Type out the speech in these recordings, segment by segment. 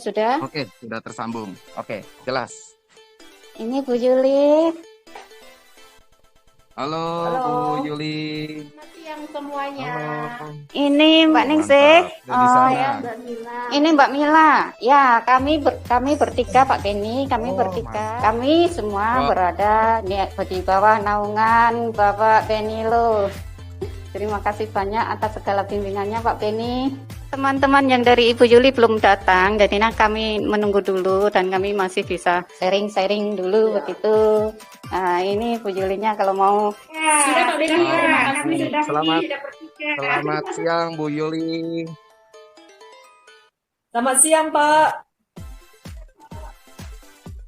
sudah? Oke, sudah tersambung. Oke, jelas. Ini Bu Yuli. Halo, Halo. Bu Yuli. Selamat siang semuanya. Halo. Ini Mbak Ningsih. Mantap. Dari sana. Ya, Mbak Mila. Ini Mbak Mila. Ya, kami bertiga Pak Beni, kami Oh, bertiga. mantap. Kami semua Wah. berada di bawah naungan Bapak Beni Lo. Terima kasih banyak atas segala bimbingannya Pak Beni. Teman-teman yang dari Ibu Yuli belum datang, jadi kami menunggu dulu dan kami masih bisa sharing-sharing dulu begitu. Nah, ini Bu Yulinya kalau mau. Sudah Pak Beni, terima kasih sudah Selamat. sudah bertiga. Selamat siang, Bu Yuli. Selamat siang, Pak.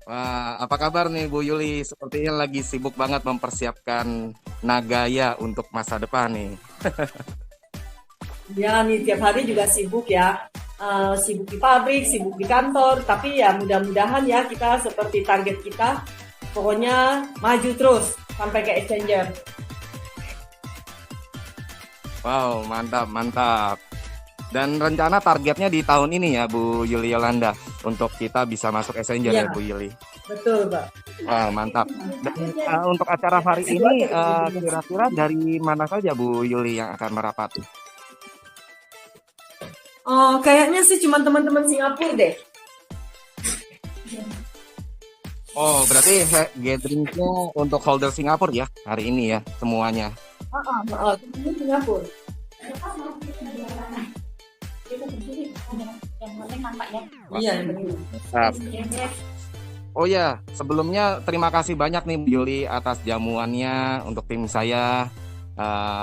Wah, apa kabar nih Bu Yuli? Sepertinya lagi sibuk banget mempersiapkan Nagaya untuk masa depan nih. Ya, nih tiap hari juga sibuk ya. Sibuk di pabrik, sibuk di kantor. Tapi ya mudah-mudahan ya kita seperti target kita. Pokoknya maju terus sampai ke exchanger. Wow, mantap, mantap. Dan rencana targetnya di tahun ini ya Bu Yuli Yolanda untuk kita bisa masuk Exchanger ya Iya. Bu Yuli. Betul, Pak. Wah, mantap. Dan, untuk acara hari ini kira-kira dari mana saja Bu Yuli yang akan merapat? Oh, kayaknya sih cuma teman-teman Singapura deh. Oh, berarti gathering-nya untuk holder Singapura ya hari ini ya semuanya. Teman Singapura. Yang penting nampaknya. Iya, yang penting. Mantap. Oh ya, sebelumnya terima kasih banyak nih Bu Yuli atas jamuannya untuk tim saya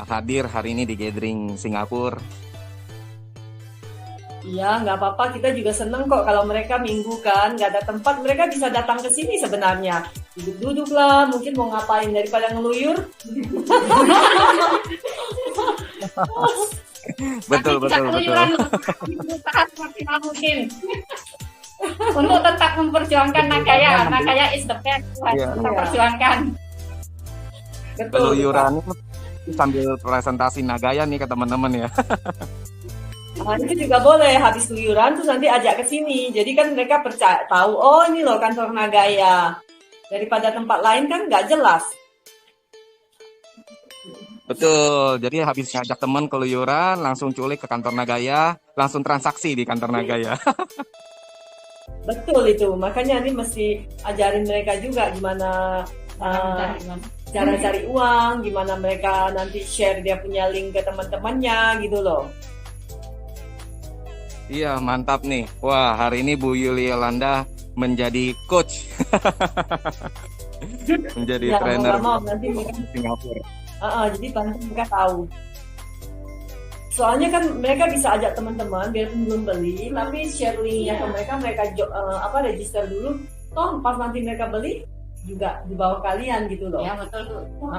hadir hari ini di gathering Singapura. Iya, nggak apa-apa. Kita juga seneng kok kalau mereka minggu kan, nggak ada tempat, mereka bisa datang ke sini sebenarnya. Duduk-duduk lah, mungkin mau ngapain daripada ngeluyur. Betul, betul, betul. Berusaha semaksimal mungkin. Untuk tetap memperjuangkan Nagaya. Nagaya is the best. Iya. Kita perjuangkan. Betul. Keluyuran sambil presentasi Nagaya nih ke teman-teman ya. Nah, itu juga boleh habis keluyuran terus nanti ajak ke sini. Jadi kan mereka percaya tahu, oh ini loh kantor Nagaya. Daripada tempat lain kan nggak jelas. Betul. Jadi habis ngajak teman keluyuran langsung culik ke kantor Nagaya, langsung transaksi di kantor Nagaya. Betul itu. Makanya ini mesti ajarin mereka juga gimana cara cari uang, gimana mereka nanti share dia punya link ke teman-temannya gitu loh. Iya, mantap nih. Wah, hari ini Bu Yuli Yolanda menjadi coach. Menjadi Ya, trainer mau nanti mereka, Singapura. jadi nanti mereka tahu. Soalnya kan mereka bisa ajak teman-teman biarpun belum beli, tapi share linknya ke mereka register dulu. Toh pas nanti mereka beli juga di bawah kalian gitu loh. Ya betul Bu.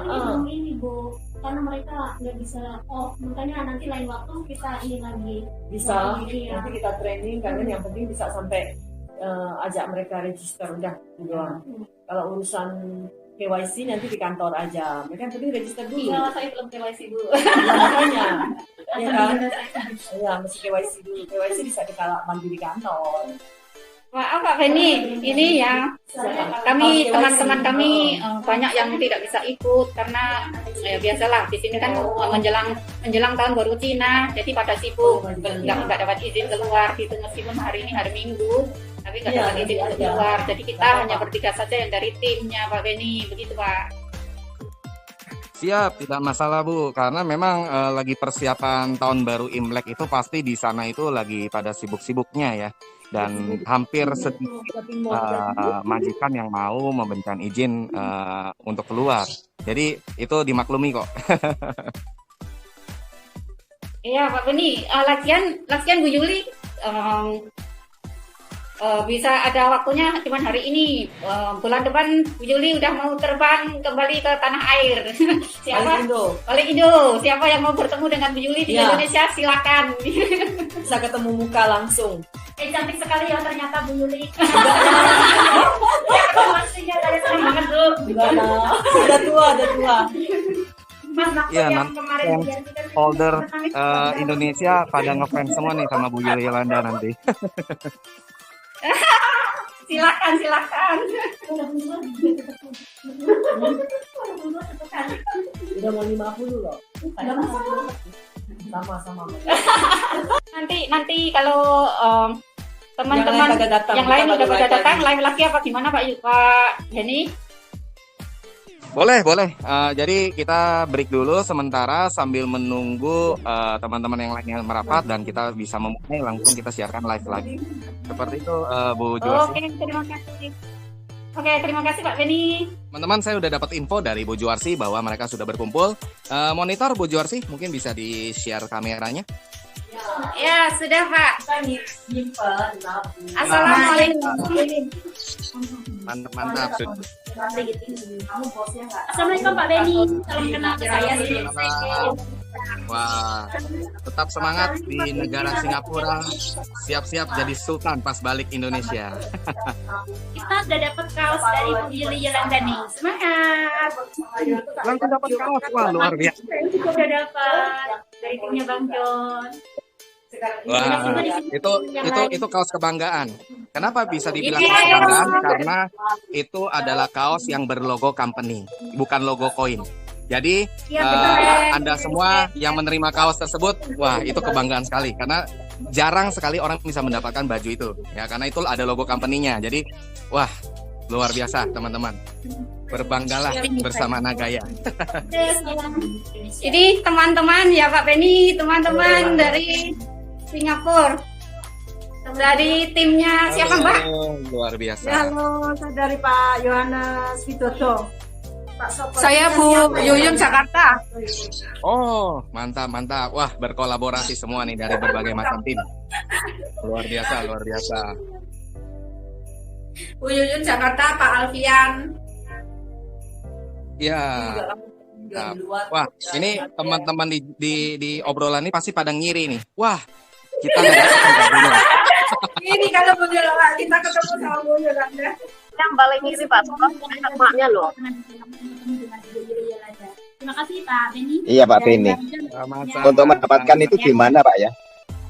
Ini Bu, karena mereka nggak bisa makanya nanti lain waktu kita ini lagi Bisa Iya. nanti kita training kalian yang penting bisa sampai ajak mereka register udah gitu doang. Kalau urusan KYC nanti di kantor aja, mereka yang penting register dulu. Iya, saya belum KYC Bu. Ya, makanya ya kan ya mesti KYC dulu. KYC bisa kita bantu di kantor. Maaf Pak Beni, ini ya kami teman-teman kami banyak yang tidak bisa ikut karena ya biasalah di sini kan menjelang tahun baru Cina, jadi pada sibuk nggak dapat izin keluar gitu meskipun hari ini hari Minggu, tapi nggak Iya, dapat izin untuk iya. keluar. Jadi kita hanya bertiga saja yang dari timnya Pak Beni, begitu Pak. Siap, tidak masalah Bu, karena memang lagi persiapan tahun baru Imlek itu pasti di sana itu lagi pada sibuk-sibuknya ya. Dan hampir sedikit majikan yang mau memberikan izin untuk keluar. Jadi itu dimaklumi kok. Iya Pak Beni, latihan Bu Yuli bisa ada waktunya cuma hari ini. Bulan depan Bu Yuli udah mau terbang kembali ke tanah air. Siapa? Balik Indo. Siapa yang mau bertemu dengan Bu Yuli di Indonesia silakan. Bisa ketemu muka langsung. Cantik sekali ya ternyata Bu Yuli. Maksudnya dari senang banget Bu. Udah tua. Mas maksud Iya, yang nanti kemarin yang biar kita holder Indonesia pada ngefans semua nih sama Bu Yuli Yolanda nanti. Silakan, silakan. Udah mau 50 loh. Sama-sama. Nanti kalau teman-teman yang lain udah pada datang, live lagi apa gimana Pak Henny? Boleh. Jadi kita break dulu sementara sambil menunggu teman-teman yang lainnya merapat dan kita bisa memulai langsung kita siarkan live lagi. Seperti itu Bu Juarsi. Oke, terima kasih. Oke, terima kasih Pak Benny. Teman-teman, saya udah dapat info dari Bu Juarsi bahwa mereka sudah berkumpul. Monitor Bu Juarsi, mungkin bisa di-share kameranya. Ya, sudah Pak. Nyimpen. Assalamualaikum. Mantap. Kamu bosnya nggak? Assalamualaikum Pak Benny. Salam kenal ke saya sih. Wah, tetap semangat di negara Singapura. Siap-siap jadi sultan pas balik Indonesia. Kita udah dapat kaos dari Bu Yuli Yolanda nih. Semangat. Langsung dapat kaos, wah luar biasa. Kita udah dapat dari timnya Bang John. Wah, itu kaos kebanggaan. Kenapa bisa dibilang kaos kebanggaan? Karena itu adalah kaos yang berlogo company, bukan logo koin. Jadi Anda semua yang menerima kaos tersebut, wah itu kebanggaan sekali karena jarang sekali orang bisa mendapatkan baju itu, ya karena itu ada logo company-nya. Jadi wah luar biasa teman-teman, berbanggalah bersama Nagaya. Ini teman-teman ya Pak Benny, teman-teman dari Singapura. Dari timnya siapa Mbak? Luar biasa. Halo, saya dari Pak Yohanes Widodo. Saya Bu Yuyun Jakarta. Oh, mantap. Wah, berkolaborasi semua nih dari berbagai macam tim. Luar biasa. Bu Yuyun Jakarta, Pak Alfian. Ya. Wah, ini teman-teman di obrolan ini pasti pada ngiri nih. Wah, kita nggak dapat. Ini kalau Bu Yolanda kita ketemu sama Bu Yolanda. Yang paling ngiri Pak, maknya loh. Terima kasih Pak Benny. Iya Pak Benny. Untuk mendapatkan itu gimana Pak ya?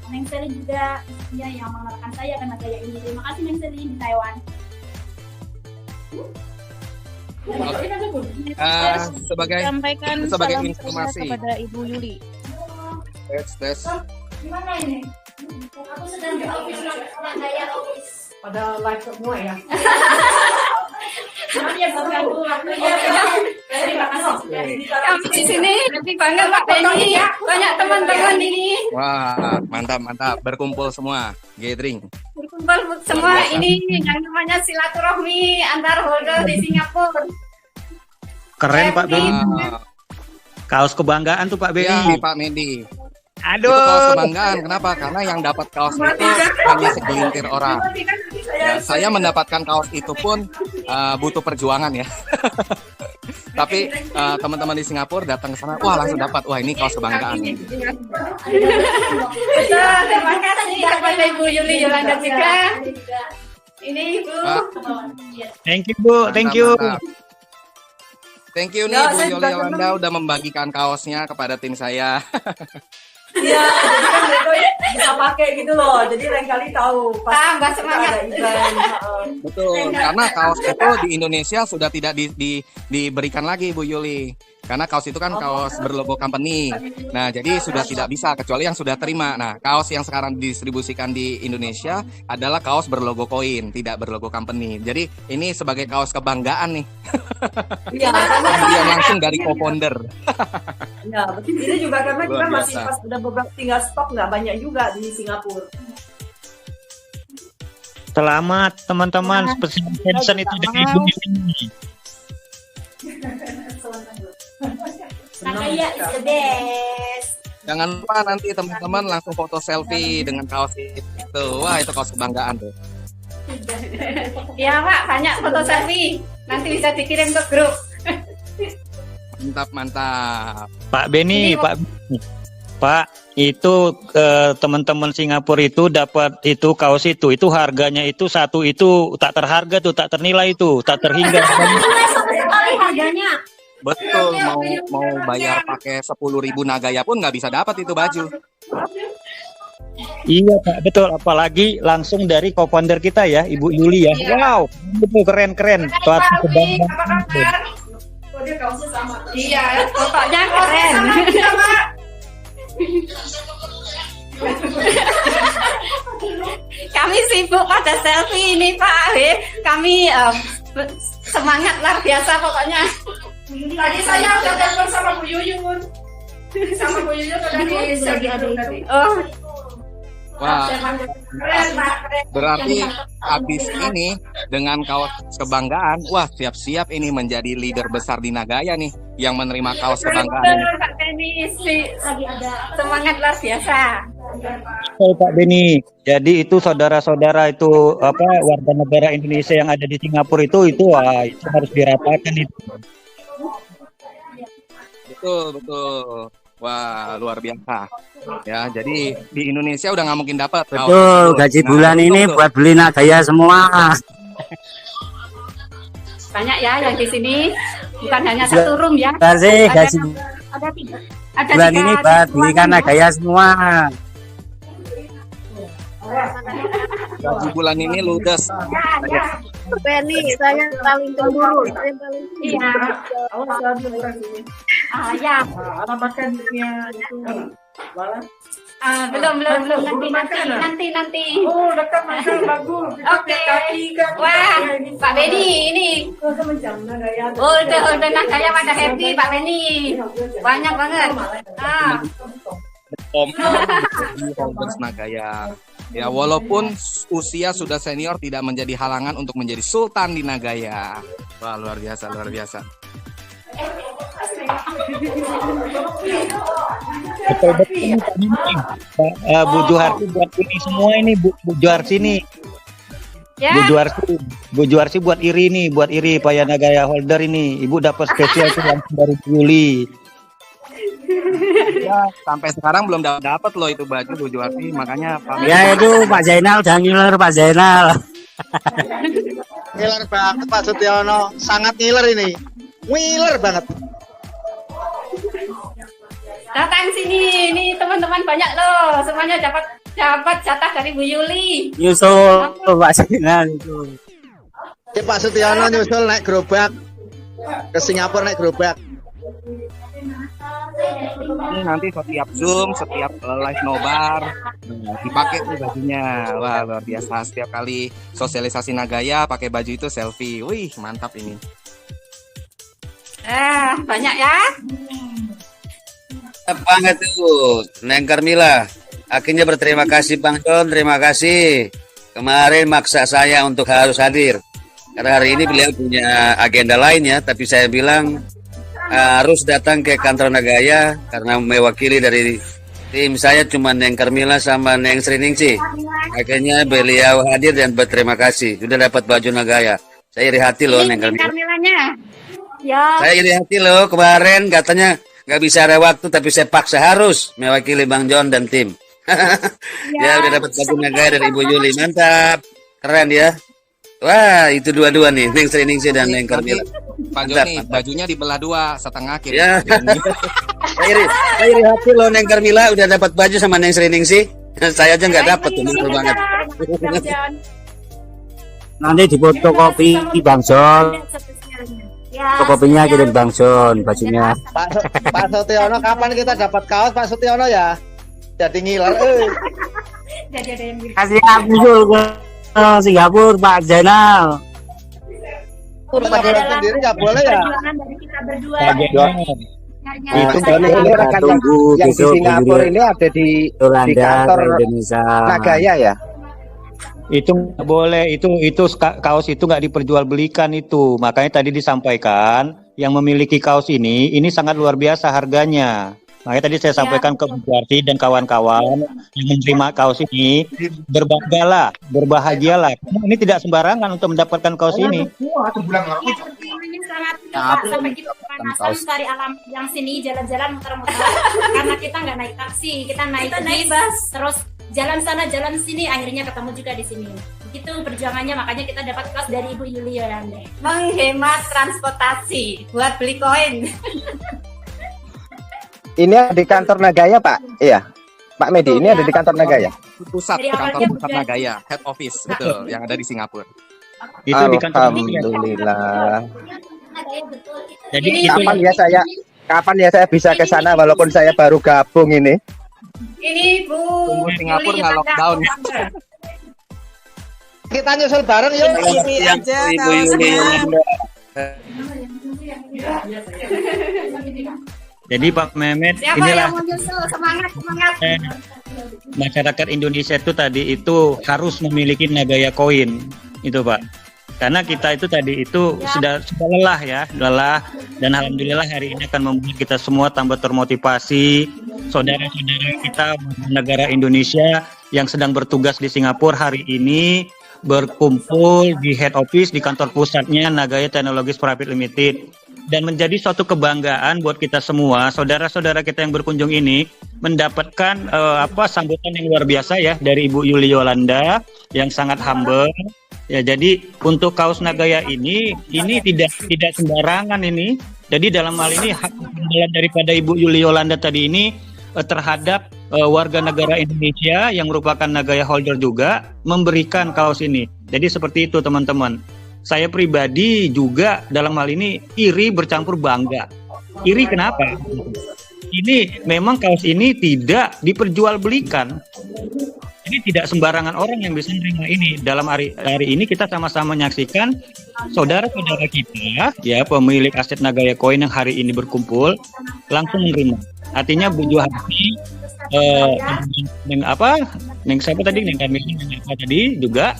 Neng Selin juga ya yang mengenalkan saya karena saya ini. Terima kasih Neng Selin di Taiwan. Sebagai informasi kepada Ibu Yuli. tes. Gimana ini? Aku sedang di office Nagaya office. Pada live semua ya. Maaf ya mengganggu waktunya. Terima kasih. Kami di sini lebih bangga Pak Benny. Banyak teman-teman ini. Wah, mantap. Berkumpul semua, gathering. Berkumpul semua ini yang namanya silaturahmi antar holder di Singapura. Keren Pak Benny. Kaos kebanggaan tuh Pak Benny. Iya, Pak Medi. Aduh. Itu kaos kebanggaan. Kenapa? Karena yang dapat kaos itu hanya segelintir orang. Ya, saya mendapatkan kaos itu pun butuh perjuangan ya. Tapi teman-teman di Singapura datang ke sana, wah langsung dapat. Wah ini kaos kebanggaan. Terima kasih kepada Ibu Yuli Yolanda juga. Ini Ibu. Thank you Bu, thank you. Mantap. Thank you nih Bu Yuli Yolanda udah membagikan kaosnya kepada tim saya. Iya, jadi kan mereka bisa pakai gitu loh. Jadi lain kali tahu. Tambah semangat. Ada event. Betul, karena kaos itu di Indonesia sudah tidak diberikan lagi Bu Yuli. Karena kaos itu kan kaos berlogo company. Nah, jadi sudah tidak bisa kecuali yang sudah terima. Nah, kaos yang sekarang didistribusikan di Indonesia adalah kaos berlogo koin, tidak berlogo company. Jadi ini sebagai kaos kebanggaan nih. Iya, Pembelian langsung dari co-founder. ya, betul. Ini juga karena kita Luar masih biasa. pas udah beberapa tinggal stok nggak banyak juga di Singapura. Selamat teman-teman, special mention itu dari Ibu Yuli. Nagaya is the best. Jangan lupa nanti teman-teman langsung foto selfie dengan kaos itu. Wah, itu kaos kebanggaan tuh. Ya Pak, banyak foto selfie. Nanti bisa dikirim ke grup. Mantap. Pak Benny, Pak, itu teman-teman Singapura itu dapat itu kaos itu harganya itu satu itu tak terharga tuh, tak ternilai itu, tak terhingga. Sekali harganya. Betul, mau bayar pakai 10.000 Nagaya pun nggak bisa dapat itu baju. Iya Pak, betul. Apalagi langsung dari co-founder kita ya, Ibu Yuli ya. Iya. Wow, itu keren-keren. Hai, Pak Uli, Kebanggaan. apa kabar? Oh, dia kaosnya sama. Iya, fotonya keren. Iya, Pak. Kami sibuk pada selfie ini Pak. Kami semangat luar biasa pokoknya. Tadi saya udah telepon sama Bu Yuyun. Sama Bu Yuyun udah lagi ada itu. tadi. Oh, Wah, Keren, Pak. Keren. berarti habis ini dengan kaos kebanggaan, wah siap-siap ini menjadi leader besar di Nagaya nih yang menerima kaos kebanggaan ini. betul Pak Beni, Lagi ada semangat luar biasa. Oh, Pak Beni. Jadi itu saudara-saudara itu apa warga negara Indonesia yang ada di Singapura itu wah itu harus diratakan itu. Betul, betul. Wah, luar biasa. Ya, jadi di Indonesia udah nggak mungkin dapat. Betul, gaji bulan ini buat beli Nagaya semua. Banyak ya yang di sini, bukan hanya satu room ya. Terima kasih, gaji Ada tiga. Ada bulan tiga ini buat belikan Nagaya semua. Gaji bulan ini ludes. Ya. Penny, saya paling cemburu. Saya paling Iya. Awas selalu sini. Ya. Alamatkan dunia itu. Malah. Belum. Nanti. Oh, dekat makan bagus. Oke. Kaki kan. Wah, Pak Beni ini. Oh, macam Nagaya. Udah Nagaya pada happy Pak Beni. Banyak banget. Om Holders Nagaya. Ya, walaupun usia sudah senior tidak menjadi halangan untuk menjadi sultan di Nagaya. Wah, luar biasa, luar biasa. Betul ini Pak Beni. Bu Juharsi buat ini semua ini Bu Juharsi nih. Ya. Bu Juharsi buat Iri nih, buat Iri Paya Nagaya holder ini. Ibu dapat spesial itu langsung dari Bu Yuli. Ya, sampai sekarang belum dapat loh itu baju Bu Juwarti, makanya Ya itu Pak Zainal udah ngiler Pak Zainal. Ngiler banget Pak Sutiono, sangat ngiler ini. Ngiler banget. Datang sini, ini teman-teman banyak loh, semuanya dapat jatah dari Bu Yuli. Nyusul Pak Zainal itu. Pak Sutiono nyusul naik gerobak ke Singapura naik gerobak. ini nanti setiap Zoom, setiap live nobar dipakai tuh bajunya. Wah, luar biasa, setiap kali sosialisasi Nagaya pakai baju itu selfie. Wih, mantap ini. Banyak ya. Banget tuh, Neng Carmila. Akhirnya berterima kasih Bang John, terima kasih. Kemarin maksa saya untuk harus hadir. Karena hari ini beliau punya agenda lainnya, tapi saya bilang harus datang ke kantor Nagaya karena mewakili dari tim saya cuma Neng Carmila sama Neng Sriningsih. Akhirnya beliau hadir dan berterima kasih. Sudah dapat baju Nagaya. Saya iri hati loh Neng Carmila. Carmilanya. Ya. Saya iri hati loh, kemarin katanya nggak bisa ada waktu, tapi saya paksa harus mewakili Bang John dan tim. Ya, udah dapat baju Nagaya dari Ibu Yuli, mantap, keren ya. Wah, itu dua-dua nih, Neng Sriningsih dan Neng Carmila. Pak Joni, bajunya dibelah dua, setengah kiri. Ya. Saya iri hati loh Neng Carmila udah dapat baju sama Neng Sriningsih. Saya aja nggak dapat tuh, malu banget. Nanti di fotokopi Bang John. Fotokopinya kirim Bang John bajunya. Pak Sutiono, kapan kita dapat kaos Pak Sutiono ya? Jadi ngiler. Jadi ada yang Kasih nyusul ke Singapura Pak Zainal. Jalan sendiri nggak boleh ya? perjuangan dari kita berdua. Itu Ini rekan tunggu yang di besok Singapura ini ada di Yolanda kantor ke Indonesia. Nagaya ya? Itu nggak boleh, itu kaos itu nggak diperjualbelikan itu. Makanya tadi disampaikan yang memiliki kaos ini sangat luar biasa harganya. Makanya tadi saya sampaikan ke Bu Juwarti dan kawan-kawan yang menerima kaos ini, berbanggalah, berbahagialah. Ini tidak sembarangan untuk mendapatkan kaos ini. Ini sangat sampai kita kepanasan cari alam yang sini jalan-jalan muter-muter karena kita nggak naik taksi, kita naik bus terus jalan sana jalan sini akhirnya ketemu juga di sini. Begitu perjuangannya, makanya kita dapat kelas dari Ibu Yuli Yolanda. Menghemat transportasi buat beli koin. Ini di kantor Nagaya Pak? Iya. Pak Medi ini ada di kantor Nagaya? Pusat, Dari awal kantor dia pusat udah- Nagaya, head office, betul, yang ada di Singapura. Itu di kantor Nagaya. Alhamdulillah. Jadi Ini- itu Kapan ya saya bisa ke sana walaupun saya baru gabung ini? Ini Bu Tunggu Singapura Yuli nggak Yolanda. lockdown. Kita nyusul bareng yuk. Selamat siang, Ibu Yuli Yolanda. Jadi Pak Mehmet, Siapa inilah yang mau nyusul? Semangat, semangat. masyarakat Indonesia itu tadi itu harus memiliki Nagaya Koin itu Pak. Karena kita itu tadi itu sudah lelah ya, lelah, dan alhamdulillah hari ini akan membuat kita semua tambah termotivasi. Saudara-saudara kita negara Indonesia yang sedang bertugas di Singapura hari ini berkumpul di head office di kantor pusatnya Nagaya Technologies Private Limited, dan menjadi suatu kebanggaan buat kita semua, saudara-saudara kita yang berkunjung ini mendapatkan sambutan yang luar biasa ya dari Ibu Yuli Yolanda yang sangat humble. Ya, jadi untuk kaos Nagaya ini tidak sembarangan ini. Jadi dalam hal ini hak daripada Ibu Yuli Yolanda tadi ini terhadap warga negara Indonesia yang merupakan Nagaya holder juga memberikan kaos ini. Jadi seperti itu teman-teman. Saya pribadi juga dalam hal ini iri bercampur bangga. Iri kenapa? Ini memang kaos ini tidak diperjualbelikan. Ini tidak sembarangan orang yang bisa menerima ini. Dalam hari ini kita sama-sama menyaksikan saudara-saudara kita, ya pemilik aset Nagaya Koin yang hari ini berkumpul langsung menerima. Artinya Bu Juharti, Neng siapa tadi, Neng Kamil, tadi juga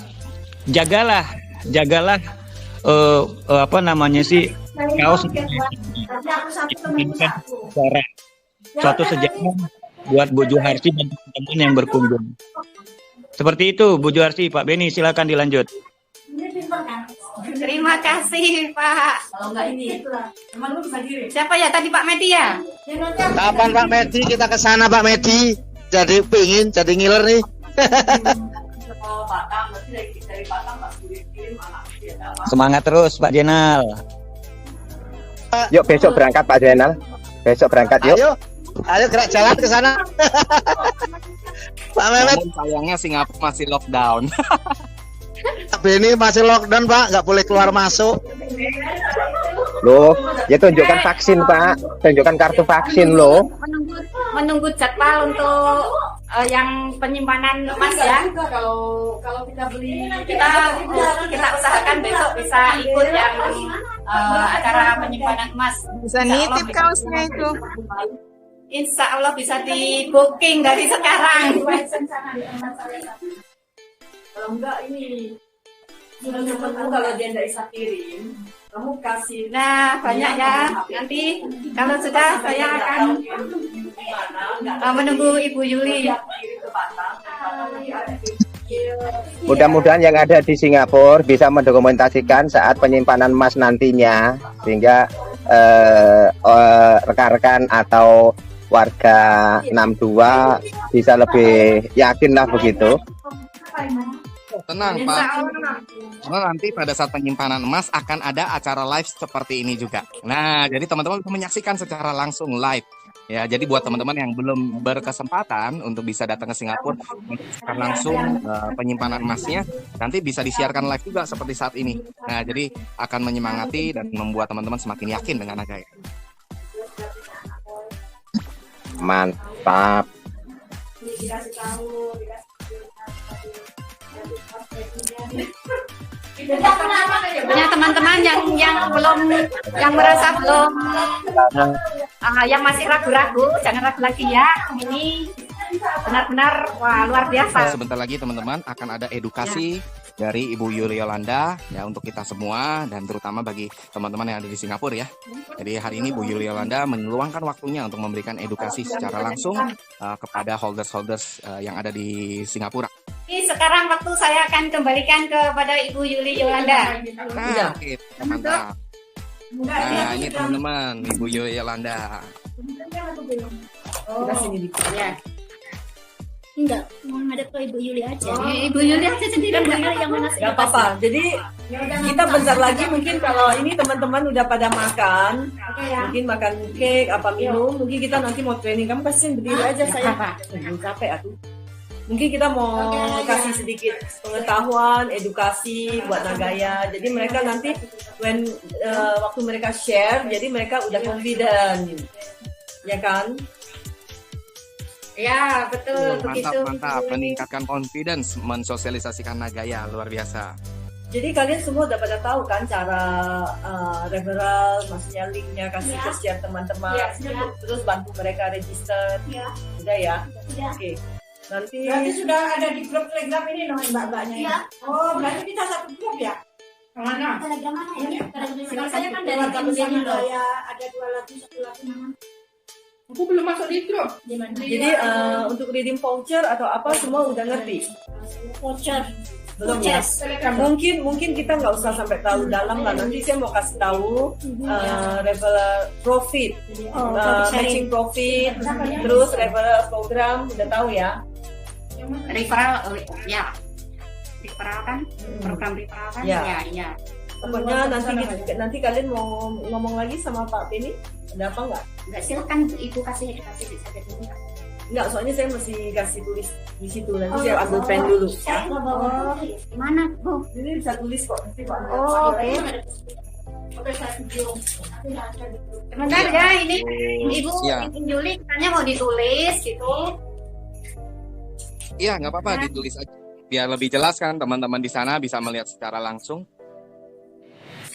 jagalah kaos ini kan suatu sejarah buat Bu Juharti dan teman-teman yang berkunjung. Seperti itu Bu Juharti. Pak Beni silakan dilanjut. Terima kasih Pak. Kalau enggak ini, teman-teman bisa kirim. Siapa ya tadi Pak Medi ya? Kapan Pak Medi kita ke sana Pak Medi? Jadi ngiler nih. Kalau Batam, berarti dari Batam Pak kirim anak dia. Semangat terus Pak Jenal. Yuk besok berangkat Pak Jenal. Besok berangkat yuk. Ayo gerak jalan ke sana. Pak Mehmet. Namun sayangnya Singapura masih lockdown. Pak Beni masih lockdown Pak, nggak boleh keluar masuk. Loh, ya tunjukkan vaksin Pak, tunjukkan kartu vaksin loh. Menunggu jadwal untuk yang penyimpanan emas ya. Kalau kita beli, Kita usahakan besok bisa ikut yang acara penyimpanan emas. Bisa nitip kaosnya itu. Insya Allah bisa di booking dari sekarang. kalau enggak ini teman-teman kalau dia nggak bisa kirim, kamu kasih. Nah, banyak ya. Nanti kalau sudah saya akan menunggu Ibu Yuli. Mudah-mudahan yang ada di Singapura bisa mendokumentasikan saat penyimpanan emas nantinya, sehingga rekan-rekan atau warga 62 bisa lebih yakin lah begitu. Tenang Pak, karena nanti pada saat penyimpanan emas akan ada acara live seperti ini juga. Nah, jadi teman-teman bisa menyaksikan secara langsung live. Ya, jadi buat teman-teman yang belum berkesempatan untuk bisa datang ke Singapura menyaksikan langsung penyimpanan emasnya, nanti bisa disiarkan live juga seperti saat ini. Nah, jadi akan menyemangati dan membuat teman-teman semakin yakin dengan Nagaya. Mantap. Punya teman-teman yang belum, yang merasa belum, yang masih ragu-ragu, jangan ragu lagi ya. Ini benar-benar wah luar biasa. Sebentar lagi teman-teman akan ada edukasi dari Ibu Yuli Yolanda ya untuk kita semua dan terutama bagi teman-teman yang ada di Singapura ya. Jadi hari ini Bu Yuli Yolanda meluangkan waktunya untuk memberikan edukasi secara langsung kepada holders-holders yang ada di Singapura. Ini sekarang waktu saya akan kembalikan kepada Ibu Yuli Yolanda. Nah, oke, mantap. Nah, ini teman-teman Ibu Yuli Yolanda. Kita sini dikit. Ya. Enggak, mau ngadep ke Ibu Yuli aja. Ibu Yuli aja sendiri. Kan Ibu Yuli yang mana Gak apa-apa. Jadi kita bentar lagi mungkin kalau ini teman-teman udah pada makan, mungkin makan cake, apa minum, mungkin kita nanti mau training. Kamu kasih berdiri aja saya. Capek aku. Mungkin kita mau kasih sedikit pengetahuan, edukasi buat Nagaya. Jadi mereka nanti waktu mereka share, jadi mereka udah confident, ya kan? Ya, betul. Begitu. Mantap. Meningkatkan confidence, mensosialisasikan Nagaya, luar biasa. Jadi kalian semua udah pada tahu kan cara referral, maksudnya linknya kasih ke share teman-teman, terus bantu mereka register, udah ya? Oke. Nanti sudah ada di grup Telegram ini loh mbak-mbaknya. Iya. Oh, berarti kita satu grup ya? Mana? Telegram mana ya? Telegram saya kan dari WhatsApp tim sini loh. ada 2 lagi, 1 lagi nama. Aku belum masuk di grup. Jadi untuk redeem voucher atau apa semua udah ngerti? Voucher. Belum ya? Mungkin kita nggak usah sampai tahu dalam lah. Nanti saya mau kasih tahu referral profit, matching profit, terus referral program udah tahu ya? Referral, ya. Referral kan? Program referral kan? Ya. Pokoknya nanti kalian mau ngomong lagi sama Pak Penny, ada apa nggak? Enggak, silakan Ibu kasih edukasi saja dulu. Enggak, soalnya saya mesti kasih tulis di situ. Nanti saya ambil pen dulu. Gimana, Bu? Ini bisa tulis kok. Nanti Pak. Oh, oke. Sebentar ya, ini Ibu Juli katanya mau ditulis gitu. Iya, nggak apa-apa, ditulis aja. Biar lebih jelas kan teman-teman di sana bisa melihat secara langsung.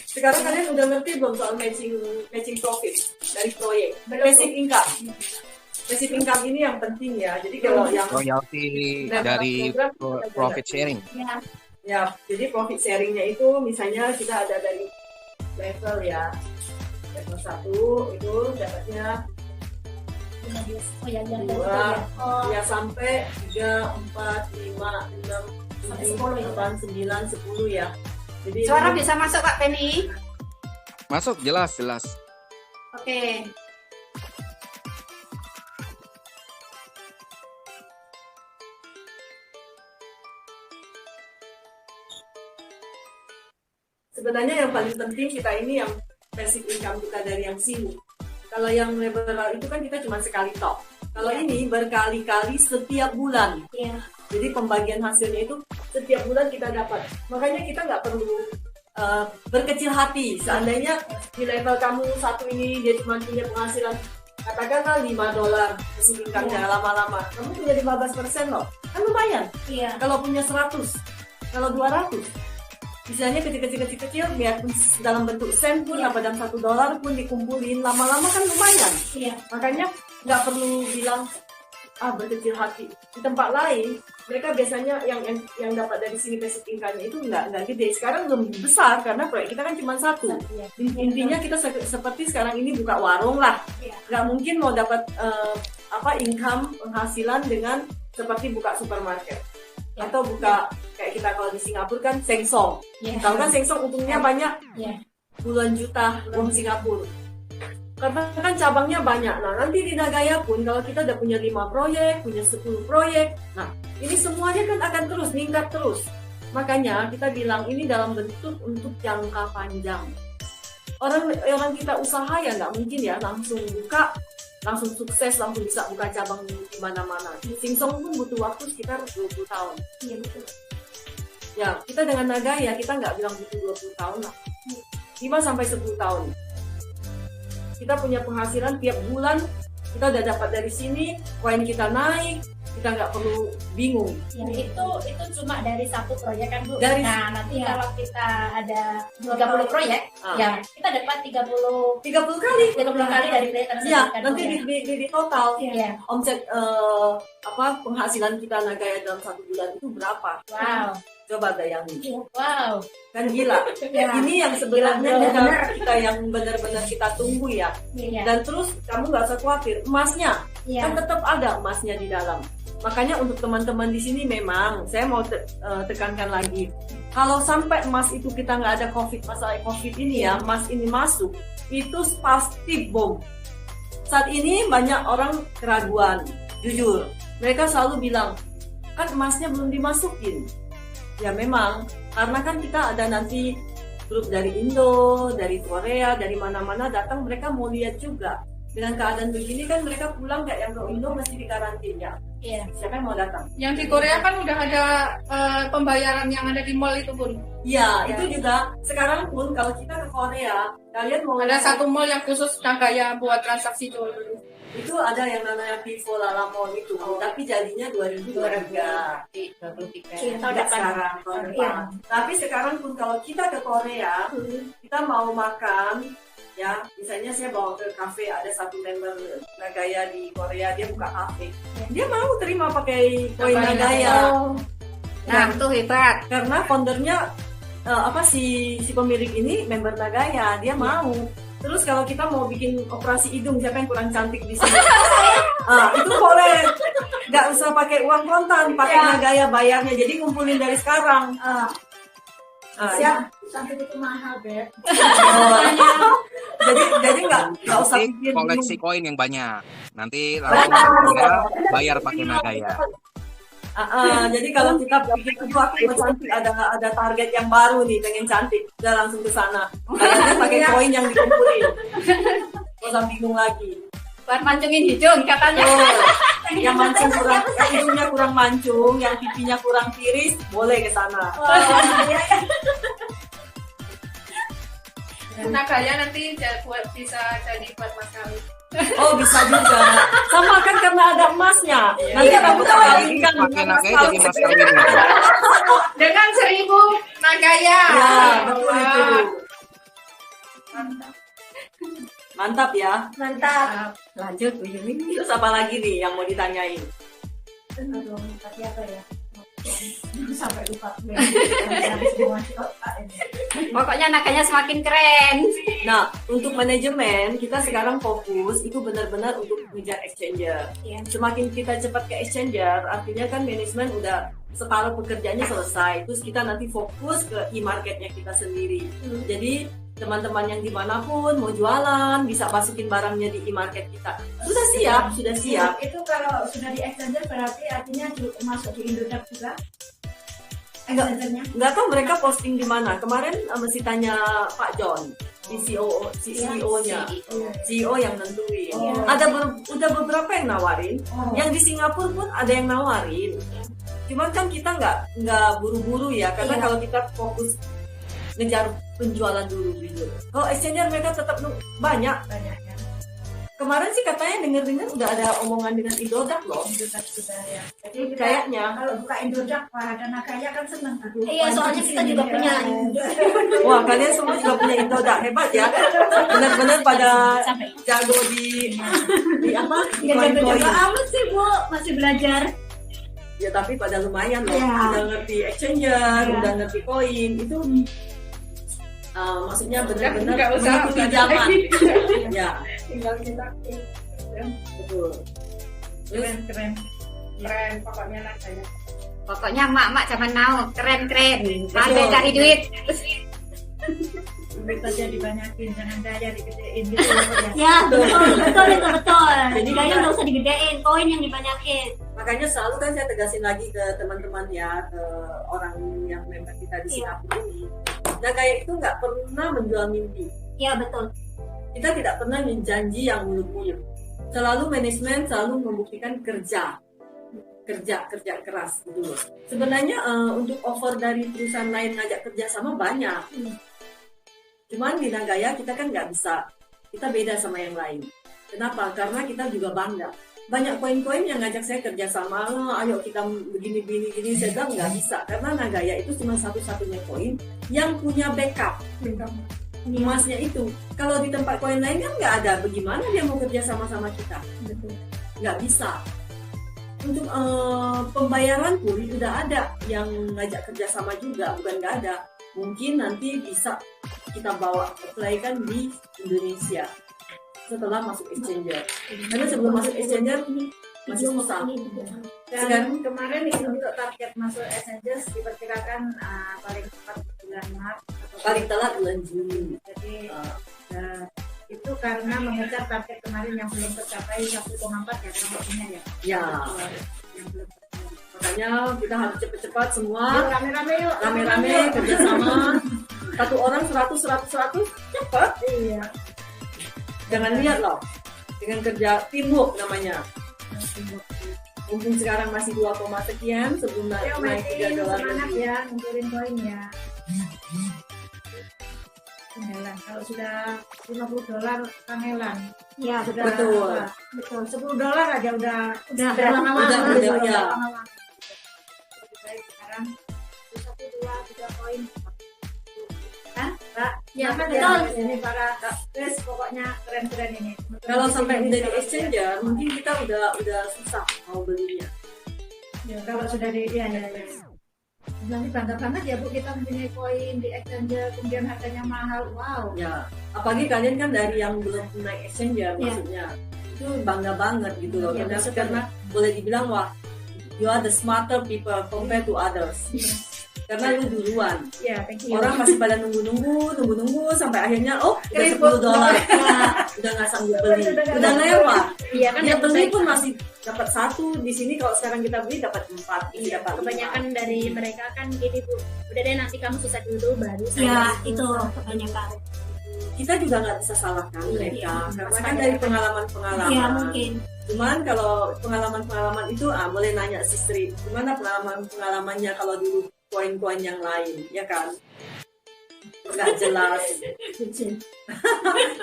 Sekarang kalian udah ngerti belum soal matching profit dari proyek? Basic income. Basic income ini yang penting ya. Jadi kalau yang royalty dari profit sharing. Ya, jadi profit sharingnya itu misalnya kita ada dari level ya. Level 1 itu dapatnya 2 ya sampai 3, 4, 5, 6, 7, 8, 9, 10 ya. Jadi suara bisa masuk Pak Penny? Masuk, jelas. Oke. Sebenarnya yang paling penting kita ini yang basic income kita dari yang sini. Kalau yang referral itu kan kita cuma sekali top. Kalau ini berkali-kali setiap bulan. Jadi pembagian hasilnya itu setiap bulan kita dapat. Makanya kita nggak perlu berkecil hati. Seandainya di level kamu satu ini dia cuma punya penghasilan katakanlah $5 basic income-nya lama-lama. Kamu punya 15% loh. Kan lumayan. Kalau punya 100, kalau 200. Misalnya kecil-kecil biarpun dalam bentuk sen pun apa dalam $1 pun dikumpulin lama-lama kan lumayan. Makanya nggak perlu bilang berkecil hati. Di tempat lain mereka biasanya yang dapat dari sini basic income-nya itu nggak gede. Sekarang belum besar karena proyek kita kan cuma satu. Intinya kita seperti sekarang ini buka warung lah. Nggak mungkin mau dapat income penghasilan dengan seperti buka supermarket atau buka kayak kita kalau di Singapura kan Sengsong. Tahu kan Sengsong untungnya banyak, puluhan juta uang Singapura. Karena kan cabangnya banyak. Nah nanti di Nagaya pun kalau kita udah punya 5 proyek, punya 10 proyek, nah ini semuanya kan akan terus meningkat terus. Makanya kita bilang ini dalam bentuk untuk jangka panjang. Orang kita usaha ya nggak mungkin ya langsung buka, langsung sukses, langsung bisa buka cabang di mana-mana. Sengsong pun butuh waktu sekitar 20 tahun. Ya, kita dengan Nagaya kita nggak bilang butuh 20 tahun lah. 5-10 tahun. Kita punya penghasilan tiap bulan, kita udah dapat dari sini, koin kita naik, kita nggak perlu bingung. Itu cuma dari satu proyek kan Bu? Nah nanti kalau kita ada 30 proyek, ya kita dapat 30 kali dari proyek tersebut. Iya, nanti di total omset penghasilan kita Nagaya dalam 1 bulan itu berapa? Wow. Coba bayangin. Wow. Kan gila. Ini yang sebenarnya kita yang benar-benar kita tunggu ya. Dan terus kamu nggak usah khawatir, emasnya kan tetap ada emasnya di dalam. Makanya untuk teman-teman di sini memang saya mau tekankan lagi. Kalau sampai emas itu kita nggak ada masalah COVID ini ya, emas ini masuk, itu pasti bom. Saat ini banyak orang keraguan, jujur. Mereka selalu bilang, kan emasnya belum dimasukin. Ya memang, karena kan kita ada nanti grup dari Indo, dari Korea, dari mana-mana datang, mereka mau lihat juga. Dengan keadaan begini kan mereka pulang nggak, yang ke Indo mesti dikarantina. Iya. Siapa yang mau datang? Yang di Korea kan udah ada pembayaran yang ada di mall itu pun. Iya, itu juga. Sekarang pun kalau kita ke Korea, kalian mau Ada satu mall yang khusus Nagaya buat transaksi jual beli. itu ada yang namanya Vivo Lala Mall itu, tapi jadinya 2023. Kita Udah sekarang tahun depan. Tapi sekarang pun kalau kita ke Korea, kita mau makan, ya misalnya saya bawa ke kafe, ada satu member Nagaya di Korea, dia buka kafe, dia mau terima pakai koin Nagaya. Nah, itu hebat. Karena foundernya si pemilik ini member Nagaya, dia mau. Terus kalau kita mau bikin operasi hidung, siapa yang kurang cantik di sini? Itu boleh. Nggak usah pakai uang kontan, pakai Nagaya bayarnya. Jadi ngumpulin dari sekarang. Siap, cantik itu mahal, Beb. Jadi nggak usah pikir koleksi koin yang banyak. Nanti langsung bayar pakai Nagaya. Jadi kalau kita bikin itu aku mau cantik, ada target yang baru nih, pengen cantik, udah langsung ke sana. Bayarnya pakai koin yang dikumpulin. Gak usah bingung lagi. Buat mancungin hidung katanya. Yang mancung kurang, yang hidungnya kurang mancung, yang pipinya kurang tiris, boleh ke sana. Nagaya nanti bisa jadi buat Mas Kawin. Oh bisa juga. Sama kan karena ada emasnya. Nanti kamu kawinkan Pakai Nagaya jadi mas kawin. Dengan 1000 Nagaya. Ya, betul itu. Mantap ya. Mantap. Lanjut Bu Yumi. Terus apa lagi nih yang mau ditanyain? Tadi apa ya? Sampai lupa. Pokoknya Nagaya semakin keren. Nah, untuk manajemen kita sekarang fokus itu benar-benar untuk mengejar exchanger. Semakin kita cepat ke exchanger, artinya kan manajemen udah separuh pekerjaannya selesai. Terus kita nanti fokus ke e-marketnya kita sendiri. Jadi teman-teman yang dimanapun mau jualan bisa masukin barangnya di e-market kita. Sudah siap. Itu kalau sudah di exchanger berarti artinya masuk di Indodax juga. Enggak tahu mereka posting di mana. Kemarin mesti tanya Pak John, CEO-nya, CEO yang nentuin. Udah beberapa yang nawarin. Yang di Singapura pun ada yang nawarin. Cuman kan kita nggak buru-buru ya, karena kalau kita fokus ngejar penjualan dulu gitu. Kalau exchanger mereka tetap banyak. Kemarin sih katanya dengar udah ada omongan dengan Indodax loh. Indodax juga ya. Jadi kayaknya kalau buka Indodax ada Nagaya kan seneng. Iya, soalnya kita juga punya. Wah, kalian semua juga punya Indodax, hebat ya. Benar-benar pada jago di apa? Di koin-koin. Amat sih Bu, masih belajar. Ya tapi pada lumayan loh. Udah ngerti exchanger, udah ngerti koin itu. Maksudnya benar-benar mengikuti zaman. Ya. Tinggal kita. Betul. Keren pokoknya Nagaya. Pokoknya emak-emak zaman now keren. Ada cari duit. Duit aja dibanyakin, jangan gaya digedein gitu. Ya, betul. Jadi gaya nggak usah digedein, koin yang dibanyakin. Makanya selalu kan saya tegasin lagi ke teman-teman ya, ke orang yang member kita di Singapura ini. Nagaya itu nggak pernah menjual mimpi. Iya betul. Kita tidak pernah menjanji yang muluk-muluk. Selalu manajemen selalu membuktikan kerja keras gitu loh. Sebenarnya untuk offer dari perusahaan lain ngajak kerja sama banyak. Cuman di Nagaya kita kan nggak bisa, kita beda sama yang lain. Kenapa? Karena kita juga bangga. Banyak koin-koin yang ngajak saya kerja sama, ayo kita begini, saya bilang nggak bisa. Karena Nagaya itu cuma satu-satunya koin yang punya backup. Emasnya itu. Kalau di tempat koin lain kan nggak ada, bagaimana dia mau kerja sama-sama kita? Nggak bisa. Untuk pembayaran pun udah ada yang ngajak kerja sama juga, bukan nggak ada. Mungkin nanti bisa kita bawa apply-kan di Indonesia setelah masuk exchanger. Karena sebelum masuk exchanger masih susah. Dan kemarin itu untuk target masuk exchanger diperkirakan paling cepat bulan Maret atau paling telat bulan Juni. Jadi itu karena mengejar target kemarin yang belum tercapai 1,4 ya, kalau ya. Ya. Yang belum tercapai. Makanya kita harus cepat-cepat semua, Rame-rame yuk. rame-rame kerjasama. Satu orang 100 cepat. Iya. Jangan lihat loh, dengan kerja teamwork namanya. Mumpung sekarang masih 2, sekian sebelum naik $3 semangat lagi. ya, ngumpulin koin ya. Kangelan. Kalau sudah $50 kangelan. Ya, sudah. Betul. Betul. $10 aja udah Udah, ya. Lebih baik sekarang 1, 2, 3 koin. Kan, Kak? Ya, betul. Ini para guys, pokoknya keren-keren ini. Kalau sampai menjadi exchanger, mungkin kita udah susah mau belinya. Ya, kalau sudah di ya. Nanti bangga banget ya Bu, kita mempunyai koin di exchanger, kemudian harganya mahal. Wow. Ya, apalagi kalian kan dari yang belum naik exchanger, maksudnya itu bangga banget gitu loh. Ya, Karena boleh dibilang wah, you are the smarter people compared to others. Karena lu duluan. Ya, thank you. Orang masih pada nunggu sampai akhirnya udah $10. Udah nggak sanggup beli. Udah lewat. Iya kan, Dia beli pun masih dapat 1 di sini, kalau sekarang kita beli dapat 4. Iya, dapat kebanyakan dari mereka kan gini Bu, udah deh nanti kamu sukses dulu baru saya. Ya, itu kebanyakan. Kita juga nggak bisa salahkan mereka, karena kan Pasti dari ada. pengalaman-pengalaman. Ya, mungkin. Cuman kalau pengalaman-pengalaman itu boleh nanya si Sri, gimana pengalaman-pengalamannya kalau dulu koin-koin yang lain, ya kan? Nggak jelas.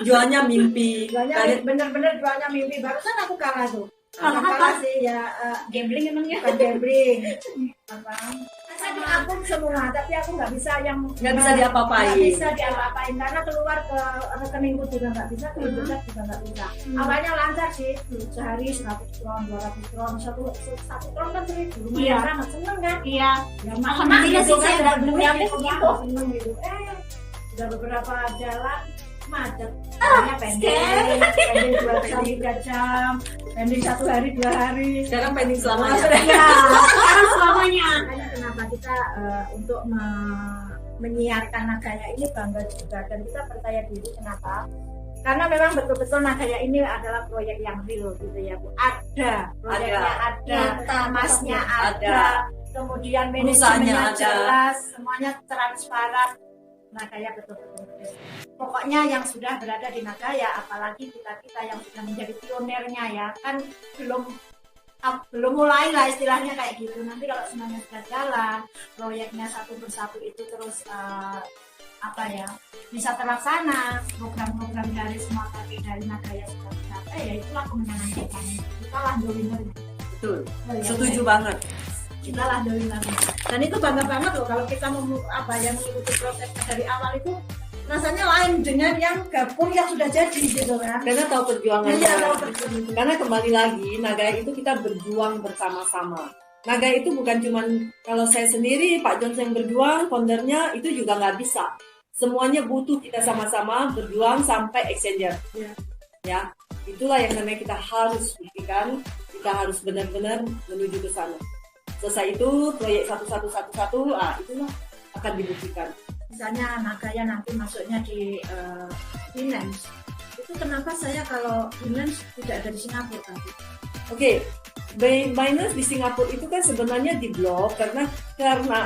Jualnya mimpi. Jualnya bener-bener jualnya mimpi. Barusan aku kalah tuh. Kalah sih ya. Gambling emangnya? Bukan gambling. Apa? Saya di akun semua, tapi aku nggak bisa Nggak bisa diapa-apain. Nggak bisa diapa-apain karena keluar ke rekeningku juga nggak bisa, ke Indosat juga nggak bisa. Awalnya lancar sih, sehari 100 kron, 200 kron, satu kron kan 1.000. Lumayan banget, seneng kan? Iya. Ya, Alhamdulillah sih saya udah belum nyampe gitu. Seneng gitu. Udah beberapa jalan macet. Pending 2 jam, pending 1 hari 2 hari. Sekarang pending selamanya. Ya, Sekarang selamanya. makanya kenapa kita untuk menyiarkan Nagaya ini bangga juga, dan kita percaya diri. Kenapa? Karena memang betul-betul Nagaya ini adalah proyek yang real gitu ya Bu. Ada proyeknya, ada masnya ada, kemudian Perusahaannya manajemennya ada. jelas, semuanya transparan. Nagaya betul-betul real. Pokoknya yang sudah berada di Nagaya, apalagi kita yang sudah menjadi pionernya ya, kan belum mulai lah istilahnya kayak gitu. Nanti kalau semuanya sudah jalan, proyeknya satu persatu itu terus bisa terlaksana, program-program dari semua kaki dari Nagaya sudah tercapai, ya itulah kemenangan kita. Kita lah the winner. Betul. Setuju banget. Kita lah the winner. Dan itu bangga banget loh kalau kita yang mengikuti prosesnya dari awal itu, rasanya lain dengan yang gabung yang sudah jadi gitu kan. Karena tahu perjuangannya. Iya, tahu perjuangan. Karena kembali lagi, Nagaya itu kita berjuang bersama-sama. Nagaya itu bukan cuman kalau saya sendiri, Pak Jones yang berjuang, foundernya itu juga nggak bisa. Semuanya butuh kita sama-sama berjuang sampai exchanger. Ya, itulah yang namanya kita harus buktikan. Kita harus benar-benar menuju ke sana. Selesai itu proyek 1111, itulah akan dibuktikan. Misalnya Nagaya nanti masuknya di Binance, itu kenapa saya kalau Binance tidak ada di Singapura tadi? Oke, Binance di Singapura itu kan sebenarnya diblok karena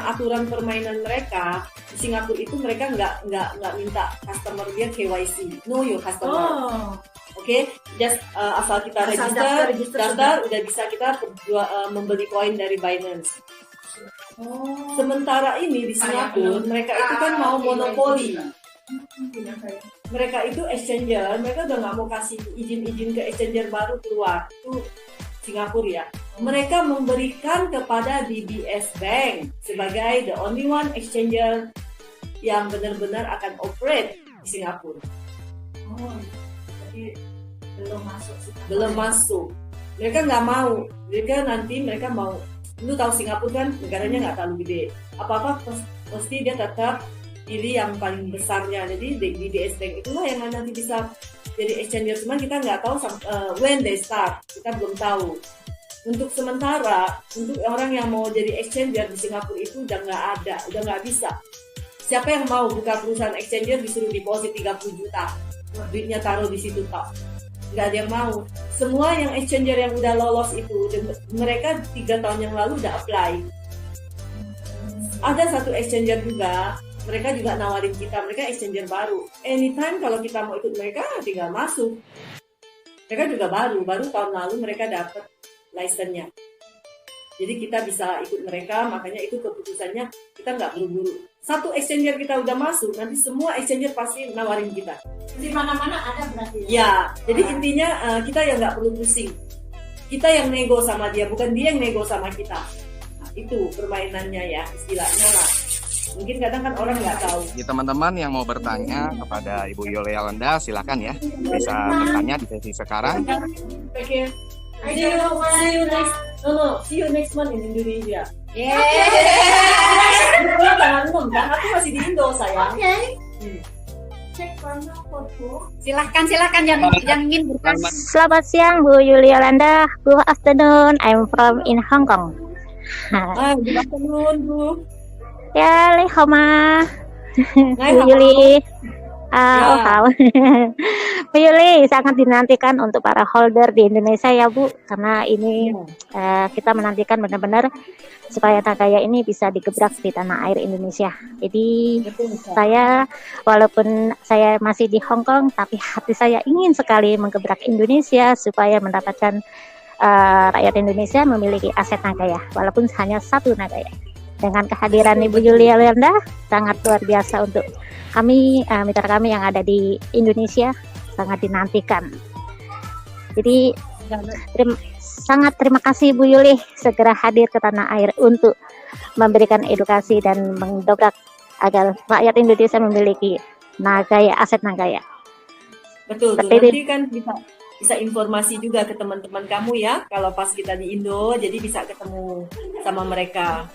aturan permainan mereka di Singapura itu mereka nggak minta customer dia KYC, know your customer. Oke, just asal kita register, daftar, udah bisa kita membeli koin dari Binance. Sementara ini di Singapura mereka itu kan mau monopoli. Mereka itu exchanger, mereka udah nggak mau kasih izin ke exchanger baru keluar. Itu Singapura ya. Mereka memberikan kepada DBS Bank sebagai the only one exchanger yang benar-benar akan operate di Singapura. Jadi belum masuk. Mereka nggak mau. Mereka mau. Lu tahu Singapura kan negaranya nggak terlalu gede. Apa-apa pasti dia tetap pilih yang paling besarnya. Jadi DBS Bank itulah yang nanti bisa jadi exchanger. Cuman kita nggak tahu when they start. Kita belum tahu. Untuk sementara, untuk orang yang mau jadi exchanger di Singapura itu udah nggak ada, udah nggak bisa. Siapa yang mau buka perusahaan exchanger disuruh deposit 30 juta, duitnya taruh di situ Pak. nggak ada yang mau. Semua yang exchanger yang udah lolos itu, mereka 3 tahun yang lalu udah apply. Ada satu exchanger juga, mereka juga nawarin kita, mereka exchanger baru. Anytime kalau kita mau ikut mereka, tinggal masuk. Mereka juga baru tahun lalu mereka dapat license-nya. Jadi kita bisa ikut mereka, makanya itu keputusannya kita nggak buru-buru. Satu exchanger kita udah masuk, nanti semua exchanger pasti nawarin kita. Di mana-mana ada berarti. Ya, jadi intinya kita yang nggak perlu pusing. Kita yang nego sama dia, bukan dia yang nego sama kita. Nah, itu permainannya ya, istilahnya lah. Mungkin kadang kan orang nggak tahu. Di teman-teman yang mau bertanya kepada Ibu Yulialanda, silakan ya, bisa bertanya di sesi sekarang. See you next month in Indonesia. Jangan ngomong kan, aku masih di Indo sayang. Silakan yang ingin bertanya. Selamat siang Bu Yulialanda. Good afternoon. I'm from in Hong Kong. Good afternoon Bu. Ya, Li Homa. Bu Yuli. Bu Yuli, sangat dinantikan untuk para holder di Indonesia ya Bu, karena ini kita menantikan benar-benar supaya Nagaya ini bisa digebrak di tanah air Indonesia. Jadi saya, walaupun saya masih di Hong Kong, tapi hati saya ingin sekali menggebrak Indonesia supaya mendapatkan rakyat Indonesia memiliki aset Nagaya, walaupun hanya satu Nagaya. Dengan kehadiran Ibu Yulialanda sangat luar biasa untuk kami, mitra kami yang ada di Indonesia, sangat dinantikan. Jadi sangat terima kasih Bu Yuli segera hadir ke tanah air untuk memberikan edukasi dan mendobrak agar rakyat Indonesia memiliki Nagaya, aset Nagaya. Betul, nanti kan bisa informasi juga ke teman-teman kamu ya, kalau pas kita di Indo, jadi bisa ketemu sama mereka.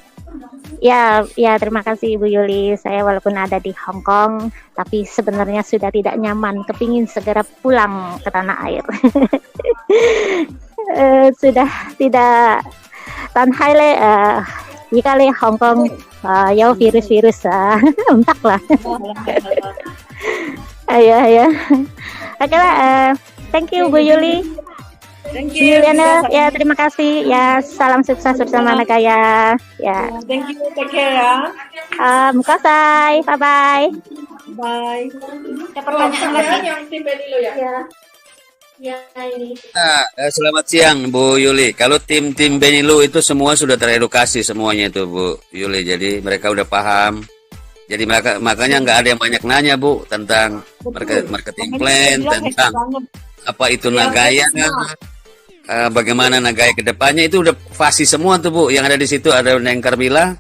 Ya, terima kasih Ibu Yuli. Saya walaupun ada di Hong Kong, tapi sebenarnya sudah tidak nyaman, kepingin segera pulang ke tanah air. Sudah tidak tan hai le jika le Hong Kong ya virus entah lah. Ya. Oke lah, thank you Bu Yuli. Thank you. Juliana, ya terima kasih. Ya, salam sukses bersama Nagaya. Ya. Thank you. Take care ya. Mukasai. Bye-bye. Bye. Ada pertanyaan lagi yang tim Benilo ya? Ya, ini. Selamat siang Bu Yuli. Kalau tim Benilo itu semua sudah teredukasi semuanya itu Bu Yuli. Jadi mereka udah paham. Jadi makanya nggak ada yang banyak nanya Bu tentang marketing plan, tentang apa itu Nagaya, bagaimana Nagaya ke depannya, itu udah pasti semua tuh Bu. Yang ada di situ ada Neng Carmila,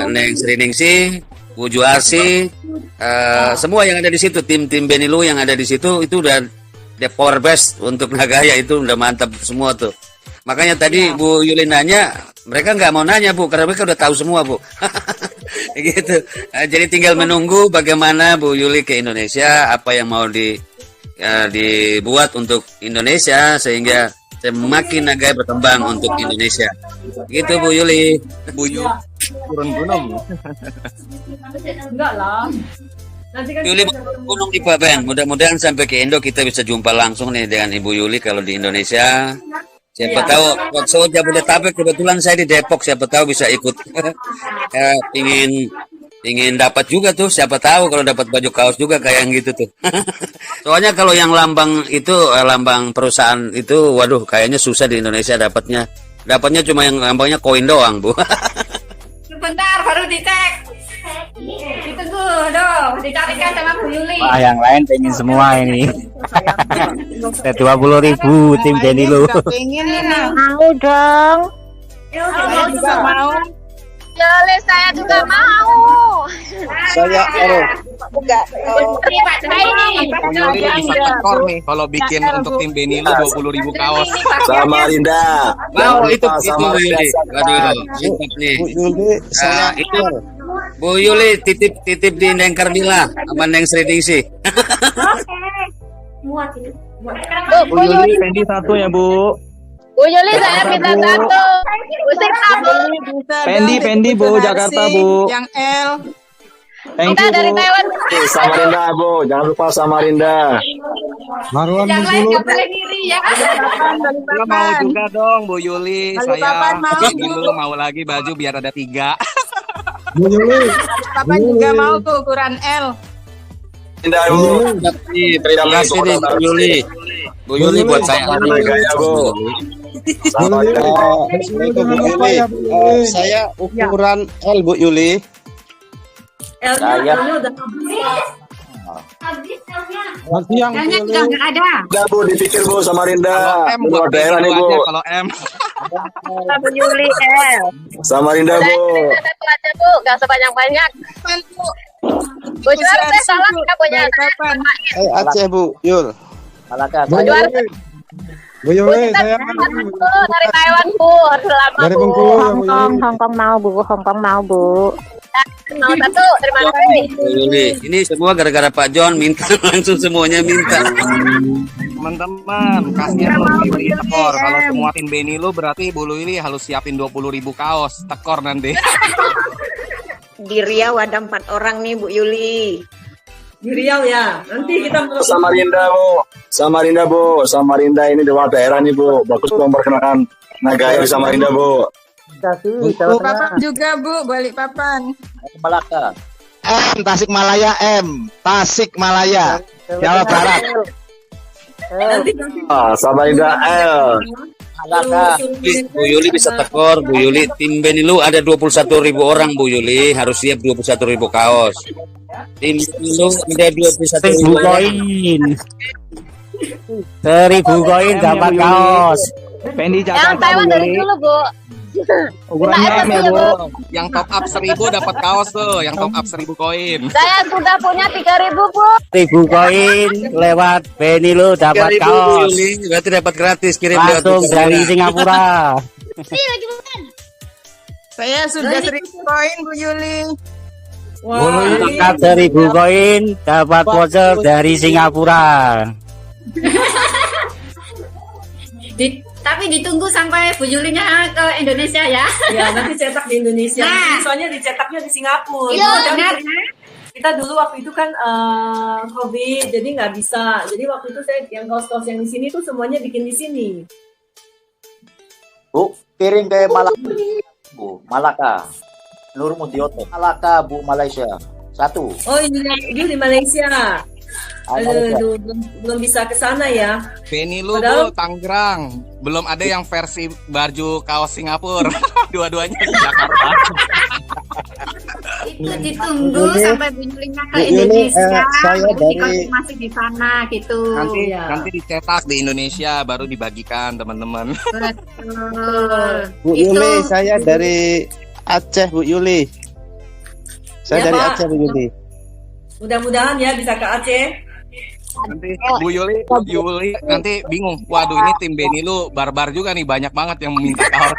Neng Sriningsi, Bu Juarsi, semua yang ada di situ, tim Benilo yang ada di situ itu udah the power best untuk Nagaya, itu udah mantap semua tuh. Makanya tadi Bu Yuli nanya, mereka nggak mau nanya Bu, karena mereka udah tahu semua Bu. Gitu. Jadi tinggal menunggu bagaimana Bu Yuli ke Indonesia, apa yang mau dibuat untuk Indonesia sehingga semakin Nagaya berkembang untuk Indonesia. Gitu Bu Yuli. Bu Yuli turun gunung. Enggak lah. Nanti kan Yuli gunung di Pak Ben. Mudah-mudahan sampai ke Indo kita bisa jumpa langsung nih dengan Ibu Yuli kalau di Indonesia. Siapa tahu waktu Jabodetabek, kebetulan saya di Depok, siapa tahu bisa ikut. Ingin dapat juga tuh, siapa tahu kalau dapat baju kaos juga kayak yang gitu tuh. Soalnya kalau yang lambang itu, lambang perusahaan itu, waduh kayaknya susah di Indonesia dapatnya. Dapatnya cuma yang lambangnya koin doang Bu. Sebentar baru dicek. Ditunggu dong, dicarikan sama Bu Yuli. Wah, yang lain pengen semua ini. 20.000 tim Benilo. Mau dong. Saya juga mau. Boleh, saya juga mau. Saya Enggak. Yuli bisa tekor nih kalau bikin untuk tim Benilo 20.000 kaos. Samarinda. Wow, itu Bu Yuli. Waduh, mantap nih. Itu Bu Yuli titip di Neng Carmila sama Neng Sriningsi. Muat ini. Bu Yuli, Pendi satu ya Bu. Bu Yuli, saya minta satu. Musik Bu. Pendi Bu, Jakarta Bu. Yang L. Thank Kita you dari Bu. Taiwan. Samarinda Bu, jangan lupa Samarinda. Marwan Yang lain Bengkulu. nggak boleh ngiri ya. Saya mau juga dong Bu Yuli. Balikpapan Saya mau. dulu mau lagi baju biar ada 3. Bu Yuli. Bapak juga mau tuh ukuran L. Indah Bu. Terima kasih nih Bu Yuli. Bu Yuli buat saya ada gaya Bu. Assalamualaikum Bu Yuli. Saya ukuran L Bu Yuli. L-nya udah habis. Selamat siang Bu Kayaknya Yuli. sudah nggak ada. Udah Bu, dipikir Bu sama Rinda. Kalau M buat daerah nih Bu. aja kalau M. Bu Yuli L. Sama Rinda Bu. Satu aja Bu, gak sebanyak-banyak. Bu Juara saya salah nggak punya. Aceh Bu Yul. Malaka. Bu Yuli. Bu Yuli, saya Dari Taiwan Bu, selamat dari Bu. Bengkulu ya Bu Hongkong, Yuli. Hongkong mau Bu, Hongkong mau Bu. Mau satu, terima kasih. Bu Yuli, ini semua gara-gara Pak John minta langsung semuanya minta. Teman-teman, kasihan Bu Yuli tekor. Kalau semua tim Beni lu berarti Bu Yuli harus siapin 20.000 kaos tekor nanti. Di Riau ada 4 orang nih Bu Yuli. Di Riau ya. Nanti kita Sama Rinda Bu. Sama Rinda Bu. Sama Rinda ini dewa daerah nih Bu. Bagus Bu memperkenalkan Nagaya di Samarinda Bu. Papan juga Bu, Balikpapan. Malaka. M Tasikmalaya M. Tasikmalaya. Jawa Barat. Samarinda L. Malaka. Bu Yuli bisa tekor, Bu Yuli. Tim Benilu ada 21.000 orang Bu Yuli, harus siap 21.000 kaos. Tim Benilu ada 21.000 koin. 1.000 koin dapat kaos. Fendi Yang Jakarta Bu Taiwan dari Yuli. dulu Bu. Ukurannya M ya, Bu. Yang top up 1.000 dapat kaos tuh, yang top up 1.000 koin. Saya sudah punya 3.000 Bu. 1.000 koin lewat Benilu dapat 3.000 Bu kaos. Yuli, berarti dapat gratis kirim lewat Langsung Twitter. dari Singapura. Saya sudah 1.000 koin Bu Yuli. Lengkap 1.000 koin dapat voucher dari Singapura. Tapi ditunggu sampai Bu Yulinya ke Indonesia ya. Ya, nanti cetak di Indonesia. Nah. Soalnya dicetaknya di Singapura. Iya, Kan benar. kita dulu waktu itu kan COVID, jadi nggak bisa. Jadi waktu itu saya yang kaos-kaos yang di sini tuh semuanya bikin di sini. Bu, kirim ke Malaka. Bu, Malaka. Nur Mudioto. Malaka Bu Malaysia. 1. Oh ini di Malaysia. Aduh, belum bisa ke sana ya. Benilu Padahal- Bu, Tangerang. Belum ada yang versi baju kaos Singapura. Dua-duanya di Jakarta. Itu ditunggu sampai Bu Yulinya ke Bu Yuli, Indonesia. saya Jadi dari- konfirmasi di sana gitu. Nanti dicetak di Indonesia baru dibagikan teman-teman. Betul. Bu Itu- Yuli, saya dari Aceh Bu Yuli. Saya Ya, dari Pak. Aceh Bu Yuli. Mudah-mudahan ya bisa ke Aceh. Nanti Bu Yuli nanti bingung. Waduh ini tim Benilu barbar juga nih, banyak banget yang meminta kaos.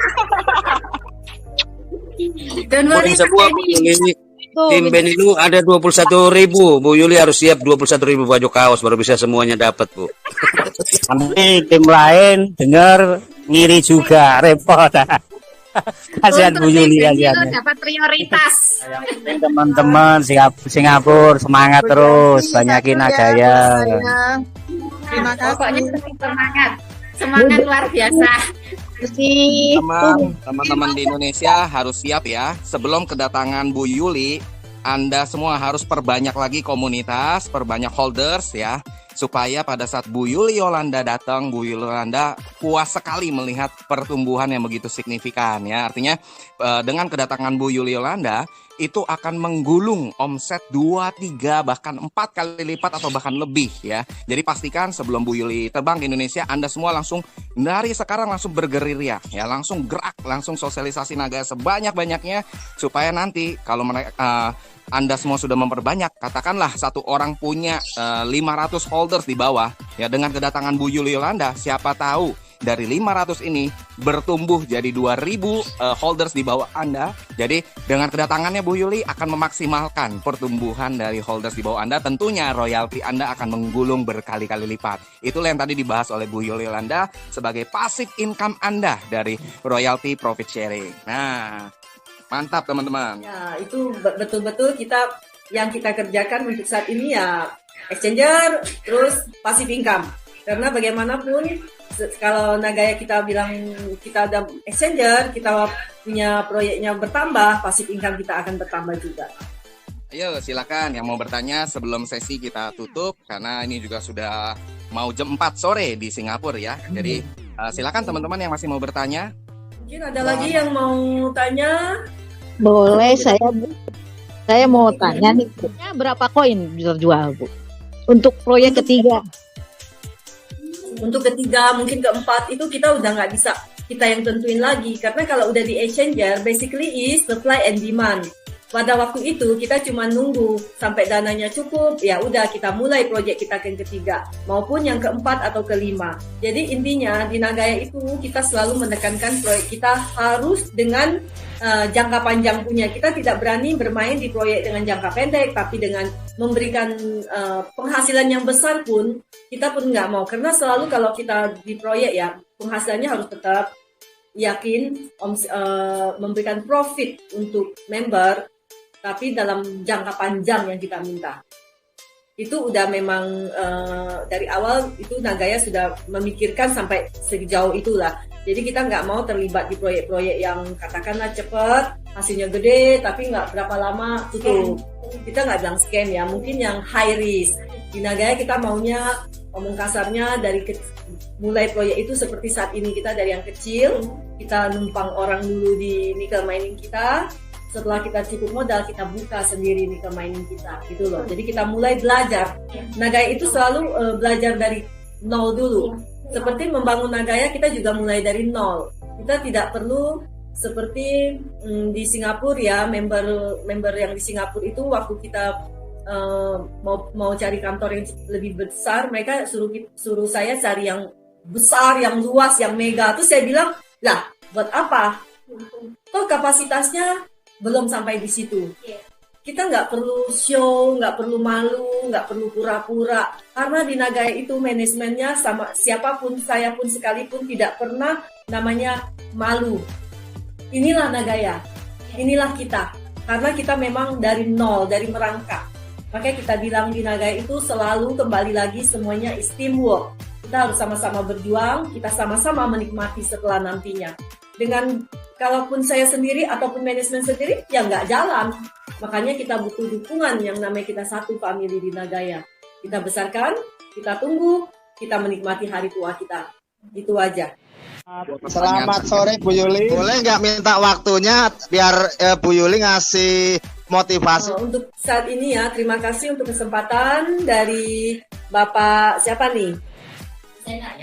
Dan Poin semua Bu Yuli. Tim Benilu ada 21.000. Bu Yuli harus siap 21.000 baju kaos baru bisa semuanya dapat Bu. Nanti tim lain dengar ngiri juga repot. Kasihan Bu Yuli Benilu kasihan. dapat prioritas. Teman-teman Singapura semangat terus, banyakin Nagaya. Terima kasih. Pokoknya tetap semangat. Semangat luar biasa. Teman-teman di Indonesia harus siap ya. Sebelum kedatangan Bu Yuli, Anda semua harus perbanyak lagi komunitas, perbanyak holders ya. Supaya pada saat Bu Yuli Yolanda datang, Bu Yuli Yolanda puas sekali melihat pertumbuhan yang begitu signifikan ya. Artinya dengan kedatangan Bu Yuli Yolanda itu akan menggulung omset 2, 3, bahkan 4 kali lipat atau bahkan lebih ya. Jadi pastikan sebelum Bu Yuli terbang ke Indonesia, Anda semua langsung dari sekarang langsung bergerilya ya, langsung gerak, langsung sosialisasi Naga sebanyak-banyaknya supaya nanti kalau mereka Anda semua sudah memperbanyak, katakanlah satu orang punya 500 holders di bawah ya, dengan kedatangan Bu Yuli Yolanda, siapa tahu dari 500 ini bertumbuh jadi 2.000 holders di bawah Anda. Jadi dengan kedatangannya Bu Yuli akan memaksimalkan pertumbuhan dari holders di bawah Anda. Tentunya royalti Anda akan menggulung berkali-kali lipat. Itulah yang tadi dibahas oleh Bu Yuli Yolanda sebagai passive income Anda dari royalty profit sharing. Nah, mantap teman-teman. Ya, itu betul-betul yang kita kerjakan untuk saat ini ya exchanger, terus passive income. Karena bagaimanapun kalau Nagaya kita bilang kita ada exchanger, kita punya proyeknya bertambah, passive income kita akan bertambah juga. Ayo silakan yang mau bertanya sebelum sesi kita tutup karena ini juga sudah mau jam 4 sore di Singapura ya. Jadi silakan teman-teman yang masih mau bertanya. Mungkin ada lagi yang mau tanya? Boleh saya mau tanya nih, berapa koin bisa jual Bu? Untuk proyek ketiga. Untuk ketiga, mungkin keempat itu kita udah nggak bisa kita yang tentuin lagi. Karena kalau udah di exchanger, basically is supply and demand. Pada waktu itu kita cuma nunggu sampai dananya cukup, ya udah kita mulai proyek kita yang ketiga maupun yang keempat atau kelima. Jadi intinya di Nagaya itu kita selalu menekankan proyek kita harus dengan jangka panjang punya. Kita tidak berani bermain di proyek dengan jangka pendek, tapi dengan memberikan penghasilan yang besar pun kita pun nggak mau. Karena selalu kalau kita di proyek ya penghasilannya harus tetap yakin memberikan profit untuk member, tapi dalam jangka panjang yang kita minta. Itu udah memang dari awal itu Nagaya sudah memikirkan sampai sejauh itulah. Jadi kita nggak mau terlibat di proyek-proyek yang katakanlah cepat, hasilnya gede, tapi nggak berapa lama tutup. Kita nggak bilang scam ya, mungkin yang high risk. Di Nagaya kita maunya, ngomong kasarnya, mulai proyek itu seperti saat ini kita dari yang kecil, kita numpang orang dulu di nickel mining kita. Setelah kita cukup modal, kita buka sendiri nickel mining kita, gitu loh. Jadi kita mulai belajar. Nagaya itu selalu belajar dari nol dulu. Seperti membangun Nagaya, kita juga mulai dari nol. Kita tidak perlu seperti di Singapura ya, member yang di Singapura itu waktu kita mau cari kantor yang lebih besar, mereka suruh saya cari yang besar, yang luas, yang mega. Terus saya bilang, lah buat apa? Toh kapasitasnya belum sampai di situ. Kita nggak perlu show, nggak perlu malu, nggak perlu pura-pura. Karena di Nagaya itu manajemennya sama siapapun, saya pun sekalipun tidak pernah namanya malu. Inilah Nagaya, inilah kita. Karena kita memang dari nol, dari merangkak. Makanya kita bilang di Nagaya itu selalu kembali lagi semuanya is teamwork. Kita harus sama-sama berjuang, kita sama-sama menikmati setelah nantinya. Dengan kalaupun saya sendiri ataupun manajemen sendiri, ya nggak jalan. Makanya kita butuh dukungan yang namanya kita satu family di Nagaya. Kita besarkan, kita tunggu, kita menikmati hari tua kita. Itu aja. Selamat sore Bu Yuli. Boleh nggak minta waktunya biar Bu Yuli ngasih motivasi? Untuk saat ini ya, terima kasih untuk kesempatan dari Bapak siapa nih?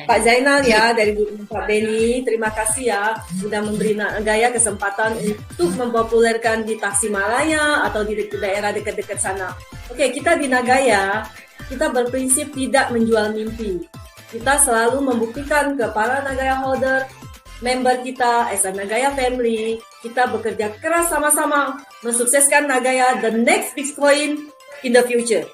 Pak Zainal ya, dari Pak Beni. Terima kasih ya sudah memberi Nagaya kesempatan untuk mempopulerkan di Tasikmalaya atau di daerah dekat-dekat sana. Oke, kita di Nagaya, kita berprinsip tidak menjual mimpi. Kita selalu membuktikan ke para Nagaya holder, member kita, as a Nagaya family, kita bekerja keras sama-sama mensukseskan Nagaya the next Bitcoin in the future.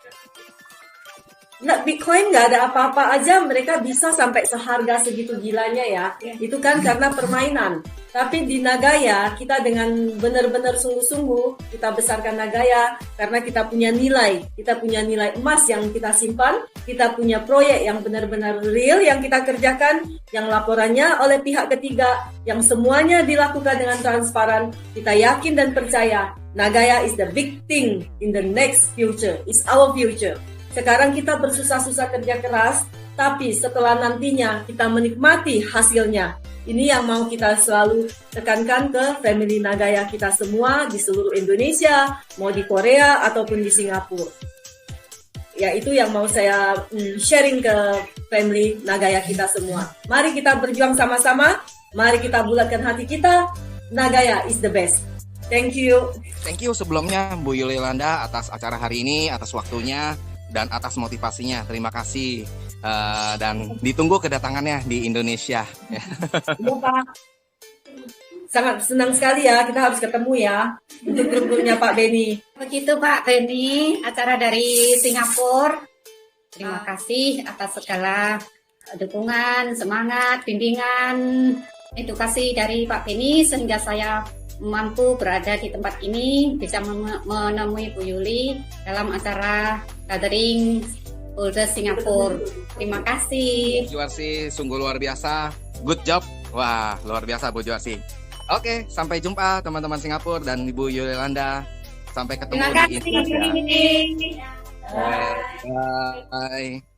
Nah, Bitcoin nggak ada apa-apa aja mereka bisa sampai seharga segitu gilanya ya. Itu kan karena permainan. Tapi di Nagaya kita dengan benar-benar sungguh-sungguh kita besarkan Nagaya karena kita punya nilai. Kita punya nilai emas yang kita simpan. Kita punya proyek yang benar-benar real yang kita kerjakan. Yang laporannya oleh pihak ketiga. Yang semuanya dilakukan dengan transparan. Kita yakin dan percaya Nagaya is the big thing in the next future. It's our future. Sekarang kita bersusah-susah kerja keras, tapi setelah nantinya kita menikmati hasilnya. Ini yang mau kita selalu tekankan ke family Nagaya kita semua di seluruh Indonesia, mau di Korea ataupun di Singapura. Ya itu yang mau saya sharing ke family Nagaya kita semua. Mari kita berjuang sama-sama, mari kita bulatkan hati kita, Nagaya is the best. Thank you. Thank you sebelumnya Bu Yulilanda atas acara hari ini, atas waktunya, dan atas motivasinya. Terima kasih dan ditunggu kedatangannya di Indonesia. Ya, Pak. Sangat senang sekali ya, kita harus ketemu ya untuk grup-grupnya Pak Beni. Begitu Pak Beni, acara dari Singapura. Terima kasih atas segala dukungan, semangat, bimbingan, edukasi dari Pak Beni sehingga saya mampu berada di tempat ini, bisa menemui Bu Yuli dalam acara gathering Polda Singapura. Terima kasih. Bu Juarsi sungguh luar biasa. Good job. Wah, luar biasa Bu Juarsi. Oke, sampai jumpa teman-teman Singapura dan Ibu Yolanda. Sampai ketemu Terima di kasih. Indonesia. Bye.